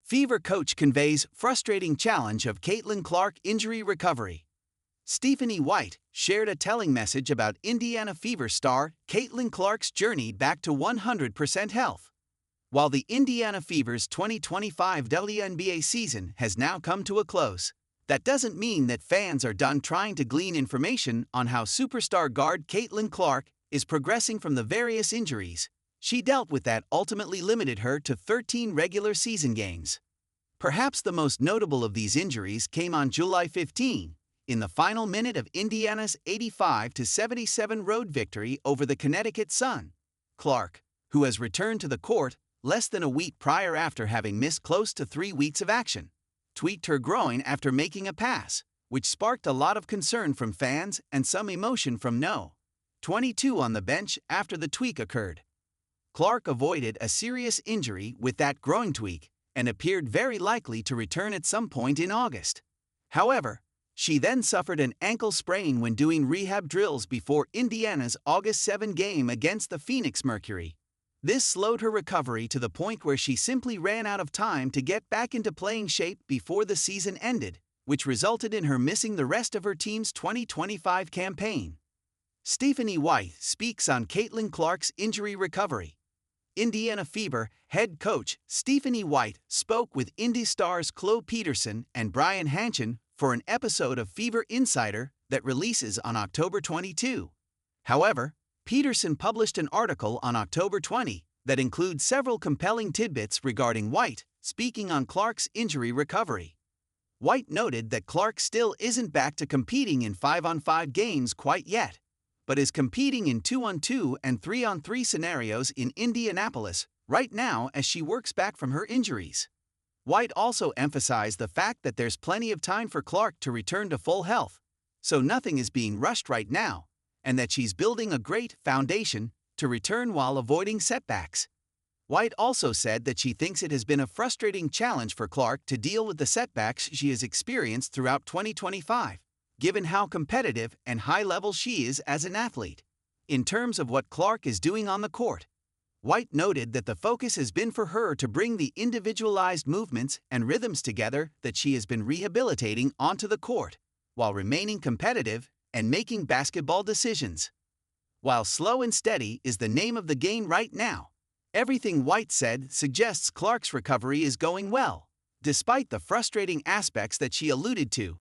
Fever coach conveys frustrating challenge of Caitlin Clark injury recovery. Stephanie White shared a telling message about Indiana Fever star Caitlin Clark's journey back to 100% health. While the Indiana Fever's 2025 WNBA season has now come to a close, that doesn't mean that fans are done trying to glean information on how superstar guard Caitlin Clark is progressing from the various injuries she dealt with that ultimately limited her to 13 regular season games. Perhaps the most notable of these injuries came on July 15, in the final minute of Indiana's 85-77 road victory over the Connecticut Sun. Clark, who has returned to the court less than a week prior after having missed close to 3 weeks of action, tweaked her groin after making a pass, which sparked a lot of concern from fans and some emotion from No. 22 on the bench after the tweak occurred. Clark avoided a serious injury with that groin tweak and appeared very likely to return at some point in August. However, she then suffered an ankle sprain when doing rehab drills before Indiana's August 7 game against the Phoenix Mercury. This slowed her recovery to the point where she simply ran out of time to get back into playing shape before the season ended, which resulted in her missing the rest of her team's 2025 campaign. Stephanie White speaks on Caitlin Clark's injury recovery. Indiana Fever head coach Stephanie White spoke with Indy stars Chloe Peterson and Brian Hanchin for an episode of Fever Insider that releases on October 22. However, Peterson published an article on October 20 that includes several compelling tidbits regarding White speaking on Clark's injury recovery. White noted that Clark still isn't back to competing in 5-on-5 games quite yet, but is competing in 2-on-2 and 3-on-3 scenarios in Indianapolis right now as she works back from her injuries. White also emphasized the fact that there's plenty of time for Clark to return to full health, so nothing is being rushed right now, and that she's building a great foundation to return while avoiding setbacks. White also said that she thinks it has been a frustrating challenge for Clark to deal with the setbacks she has experienced throughout 2025. Given how competitive and high-level she is as an athlete. In terms of what Clark is doing on the court, White noted that the focus has been for her to bring the individualized movements and rhythms together that she has been rehabilitating onto the court, while remaining competitive and making basketball decisions. While slow and steady is the name of the game right now, everything White said suggests Clark's recovery is going well, despite the frustrating aspects that she alluded to.